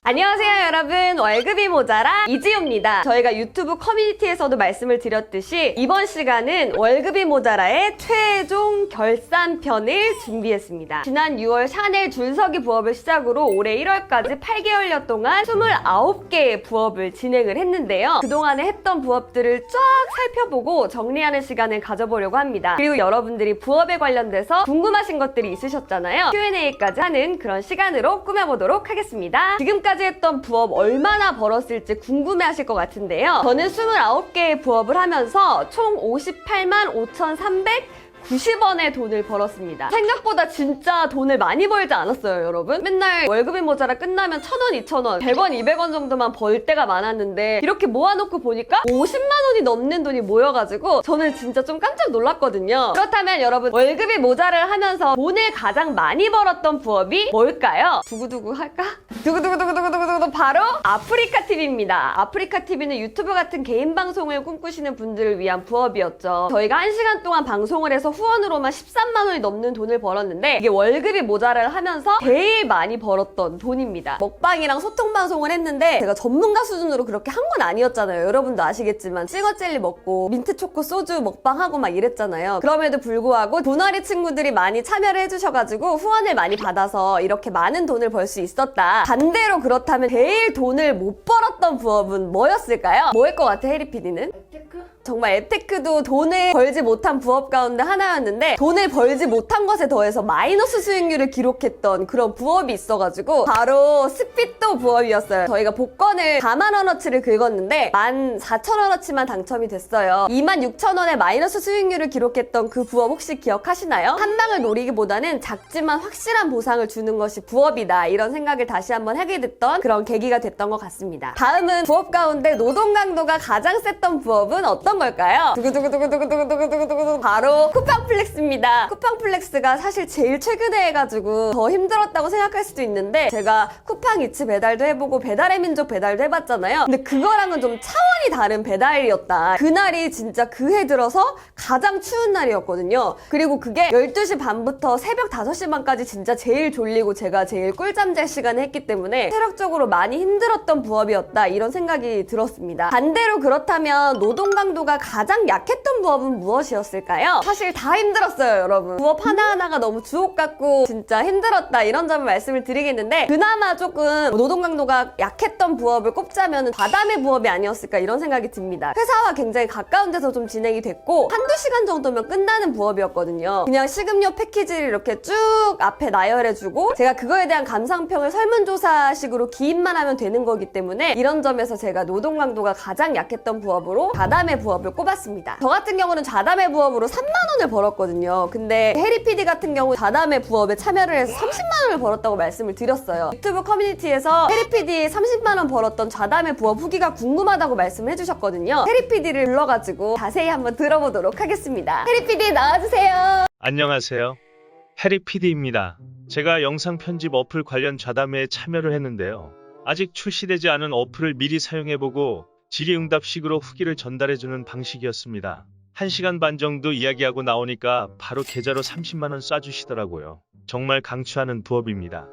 안녕하세요 여러분, 월급이 모자라 이지효입니다. 저희가 유튜브 커뮤니티에서도 말씀을 드렸듯이 이번 시간은 월급이 모자라의 최종 결산편을 준비했습니다. 지난 6월 샤넬 줄서기 부업을 시작으로 올해 1월까지 8개월여 동안 29개의 부업을 진행을 했는데요. 그동안에 했던 부업들을 쫙 살펴보고 정리하는 시간을 가져보려고 합니다. 그리고 여러분들이 부업에 관련돼서 궁금하신 것들이 있으셨잖아요. Q&A까지 하는 그런 시간으로 꾸며보도록 하겠습니다. 지금까지 했던 부업 얼마나 벌었을지 궁금해하실 것 같은데요. 저는 29개의 부업을 하면서 총 58만 5,390원의 돈을 벌었습니다. 생각보다 진짜 돈을 많이 벌지 않았어요, 여러분. 맨날 월급이 모자라 끝나면 1,000원, 2,000원, 100원, 200원 정도만 벌 때가 많았는데 이렇게 모아놓고 보니까 50만 원이 넘는 돈이 모여가지고 저는 진짜 좀 깜짝 놀랐거든요. 그렇다면 여러분, 월급이 모자를 하면서 돈을 가장 많이 벌었던 부업이 뭘까요? 두구두구 할까? 두구두구두구두구두구 바로 아프리카TV입니다. 아프리카TV는 유튜브 같은 개인 방송을 꿈꾸시는 분들을 위한 부업이었죠. 저희가 1시간 동안 방송을 해서 후원으로만 13만 원이 넘는 돈을 벌었는데 이게 월급이 모자라를 하면서 제일 많이 벌었던 돈입니다. 먹방이랑 소통 방송을 했는데 제가 전문가 수준으로 그렇게 한 건 아니었잖아요. 여러분도 아시겠지만 찌거젤리 먹고 민트초코 소주 먹방하고 막 이랬잖아요. 그럼에도 불구하고 도나리 친구들이 많이 참여를 해주셔가지고 후원을 많이 받아서 이렇게 많은 돈을 벌 수 있었다. 반대로 그렇다면 제일 돈을 못 벌었던 부업은 뭐였을까요? 뭐일 것 같아, 혜리PD는? 정말 앱테크도 돈을 벌지 못한 부업 가운데 하나였는데 돈을 벌지 못한 것에 더해서 마이너스 수익률을 기록했던 그런 부업이 있어가지고 바로 스피또 부업이었어요. 저희가 복권을 4만 원어치를 긁었는데 14,000원어치만 당첨이 됐어요. 26,000원의 마이너스 수익률을 기록했던 그 부업 혹시 기억하시나요? 한 방을 노리기보다는 작지만 확실한 보상을 주는 것이 부업이다, 이런 생각을 다시 한번 하게 됐던 그런 계기가 됐던 것 같습니다. 다음은 부업 가운데 노동 강도가 가장 셌던 부업은 어떤 걸까요? 두구두구두구두구두구두구두구 바로 쿠팡플렉스입니다. 쿠팡플렉스가 사실 제일 최근에 해가지고 더 힘들었다고 생각할 수도 있는데 제가 쿠팡이츠 배달도 해보고 배달의 민족 배달도 해봤잖아요. 근데 그거랑은 좀 차원이 다른 배달이었다. 그날이 진짜 그 해 들어서 가장 추운 날이었거든요. 그리고 그게 12시 반부터 새벽 5시 반까지 진짜 제일 졸리고 제가 제일 꿀잠 잘 시간에 했기 때문에 체력적으로 많이 힘들었던 부업이었다, 이런 생각이 들었습니다. 반대로 그렇다면 노동 강도가 가장 약했던 부업은 무엇이었을까요? 사실 다 힘들었어요, 여러분. 부업 하나하나가 너무 주옥 같고 진짜 힘들었다, 이런 점을 말씀을 드리겠는데 그나마 조금 노동 강도가 약했던 부업을 꼽자면 과담의 부업이 아니었을까, 이런 생각이 듭니다. 회사와 굉장히 가까운 데서 좀 진행이 됐고 한두 시간 정도면 끝나는 부업이었거든요. 그냥 식음료 패키지를 이렇게 쭉 앞에 나열해주고 제가 그거에 대한 감상평을 설문조사식으로 기입만 하면 되는 거기 때문에 이런 점에서 제가 노동 강도가 가장 약했던 부업으로 과담의 부업을 꼽았습니다. 저 같은 경우는 좌담의 부업으로 3만 원을 벌었거든요. 근데 혜리PD 같은 경우 좌담의 부업에 참여를 해서 30만 원을 벌었다고 말씀을 드렸어요. 유튜브 커뮤니티에서 혜리PD 30만 원 벌었던 좌담의 부업 후기가 궁금하다고 말씀을 해주셨거든요. 혜리PD를 불러가지고 자세히 한번 들어보도록 하겠습니다. 혜리PD 나와주세요. 안녕하세요. 혜리PD입니다. 제가 영상 편집 어플 관련 좌담회에 참여를 했는데요. 아직 출시되지 않은 어플을 미리 사용해보고 질의응답식으로 후기를 전달해주는 방식이었습니다. 1시간 반 정도 이야기하고 나오니까 바로 계좌로 30만 원 쏴주시더라고요. 정말 강추하는 부업입니다.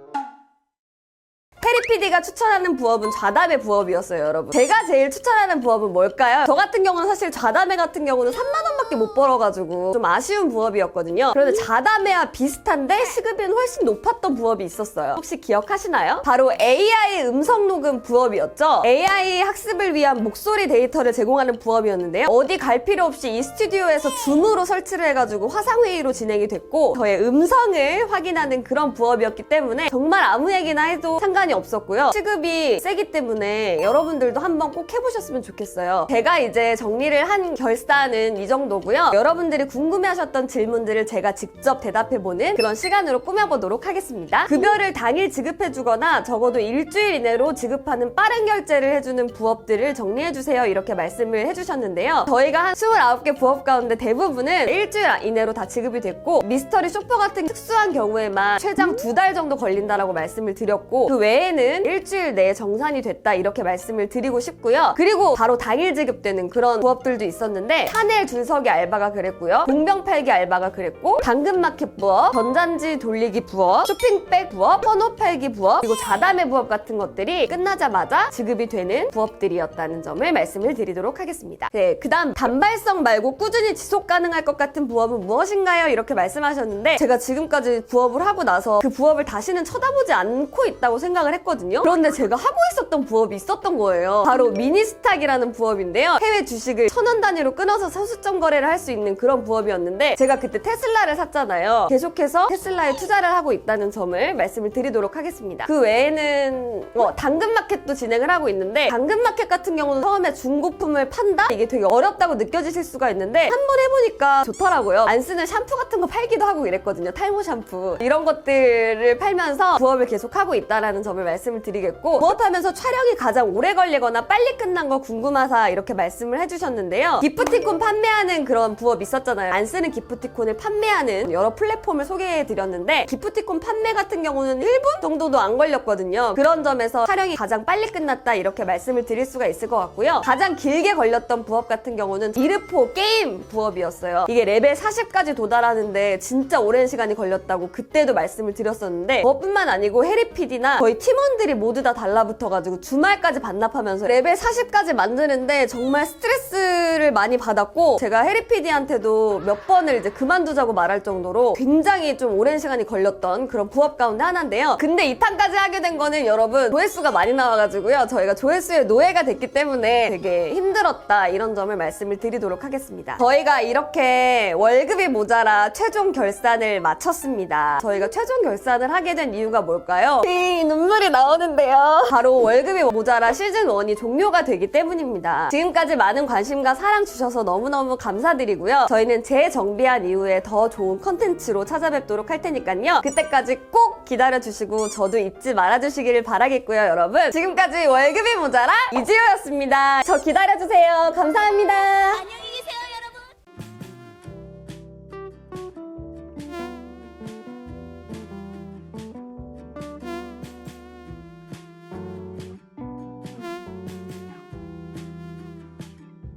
혜리PD가 추천하는 부업은 좌담의 부업이었어요, 여러분. 제가 제일 추천하는 부업은 뭘까요? 저 같은 경우는 사실 좌담회 같은 경우는 3만 원밖에 못 벌어가지고 좀 아쉬운 부업이었거든요. 그런데 좌담회와 비슷한데 시급은 훨씬 높았던 부업이 있었어요. 혹시 기억하시나요? 바로 AI 음성 녹음 부업이었죠. AI 학습을 위한 목소리 데이터를 제공하는 부업이었는데요. 어디 갈 필요 없이 이 스튜디오에서 줌으로 설치를 해가지고 화상회의로 진행이 됐고 저의 음성을 확인하는 그런 부업이었기 때문에 정말 아무 얘기나 해도 상관이 없었고요. 시급이 세기 때문에 여러분들도 한번 꼭 해보셨으면 좋겠어요. 제가 이제 정리를 한 결산은 이 정도고요. 여러분들이 궁금해하셨던 질문들을 제가 직접 대답해보는 그런 시간으로 꾸며보도록 하겠습니다. 급여를 당일 지급해주거나 적어도 일주일 이내로 지급하는 빠른 결제를 해주는 부업들을 정리해주세요, 이렇게 말씀을 해주셨는데요. 저희가 한 29개 부업 가운데 대부분은 일주일 이내로 다 지급이 됐고 미스터리 쇼퍼 같은 특수한 경우에만 최장 2달 정도 걸린다라고 말씀을 드렸고 그 외에 올해는 일주일 내에 정산이 됐다 이렇게 말씀을 드리고 싶고요. 그리고 바로 당일 지급되는 그런 부업들도 있었는데 샤넬 줄서기 부엌의 알바가 그랬고요. 공병팔기 알바가 그랬고, 당근마켓 부업, 전단지 돌리기 부업, 쇼핑백 부업, 헌옷 팔기 부업, 그리고 자담회 부업 같은 것들이 끝나자마자 지급이 되는 부업들이었다는 점을 말씀을 드리도록 하겠습니다. 네, 그 다음 단발성 말고 꾸준히 지속 가능할 것 같은 부업은 무엇인가요? 이렇게 말씀하셨는데, 제가 지금까지 부업을 하고 나서 그 부업을 다시는 쳐다보지 않고 있다고 생각을 했거든요. 그런데 제가 하고 있었던 부업이 있었던 거예요. 바로 미니스탁이라는 부업인데요. 해외 주식을 1,000원 단위로 끊어서 서수점 거래를 할 수 있는 그런 부업이었는데, 제가 그때 테슬라를 샀잖아요. 계속해서 테슬라에 투자를 하고 있다는 점을 말씀을 드리도록 하겠습니다. 그 외에는 당근마켓도 진행을 하고 있는데, 당근마켓 같은 경우는 처음에 중고품을 판다? 이게 되게 어렵다고 느껴지실 수가 있는데, 한번 해보니까 좋더라고요. 안 쓰는 샴푸 같은 거 팔기도 하고 이랬거든요. 탈모 샴푸 이런 것들을 팔면서 부업을 계속하고 있다는 점을 말씀을 드리겠고, 부업하면서 촬영이 가장 오래 걸리거나 빨리 끝난 거 궁금하사 이렇게 말씀을 해주셨는데요. 기프티콘 판매하는 그런 부업 있었잖아요. 안 쓰는 기프티콘을 판매하는 여러 플랫폼을 소개해드렸는데, 기프티콘 판매 같은 경우는 1분 정도도 안 걸렸거든요. 그런 점에서 촬영이 가장 빨리 끝났다 이렇게 말씀을 드릴 수가 있을 것 같고요. 가장 길게 걸렸던 부업 같은 경우는 이르포 게임 부업이었어요. 이게 레벨 40까지 도달하는데 진짜 오랜 시간이 걸렸다고 그때도 말씀을 드렸었는데, 저뿐만 아니고 해리PD나 저희 팀원들이 모두 다 달라붙어가지고 주말까지 반납하면서 레벨 40까지 만드는데 정말 스트레스를 많이 받았고, 제가 해리PD한테도 몇 번을 이제 그만두자고 말할 정도로 굉장히 좀 오랜 시간이 걸렸던 그런 부업 가운데 하나인데요. 근데 2탄까지 하게 된 거는 여러분 조회수가 많이 나와가지고요. 저희가 조회수에 노예가 됐기 때문에 되게 힘들었다 이런 점을 말씀을 드리도록 하겠습니다. 저희가 이렇게 월급이 모자라 최종 결산을 마쳤습니다. 저희가 최종 결산을 하게 된 이유가 뭘까요? 눈물이 나오는데요. 바로 월급이 모자라 시즌1이 종료가 되기 때문입니다. 지금까지 많은 관심과 사랑 주셔서 너무너무 감사드리고요. 저희는 재정비한 이후에 더 좋은 컨텐츠로 찾아뵙도록 할 테니까요. 그때까지 꼭 기다려주시고 저도 잊지 말아주시기를 바라겠고요. 여러분, 지금까지 월급이 모자라 이지효였습니다. 저 기다려주세요. 감사합니다.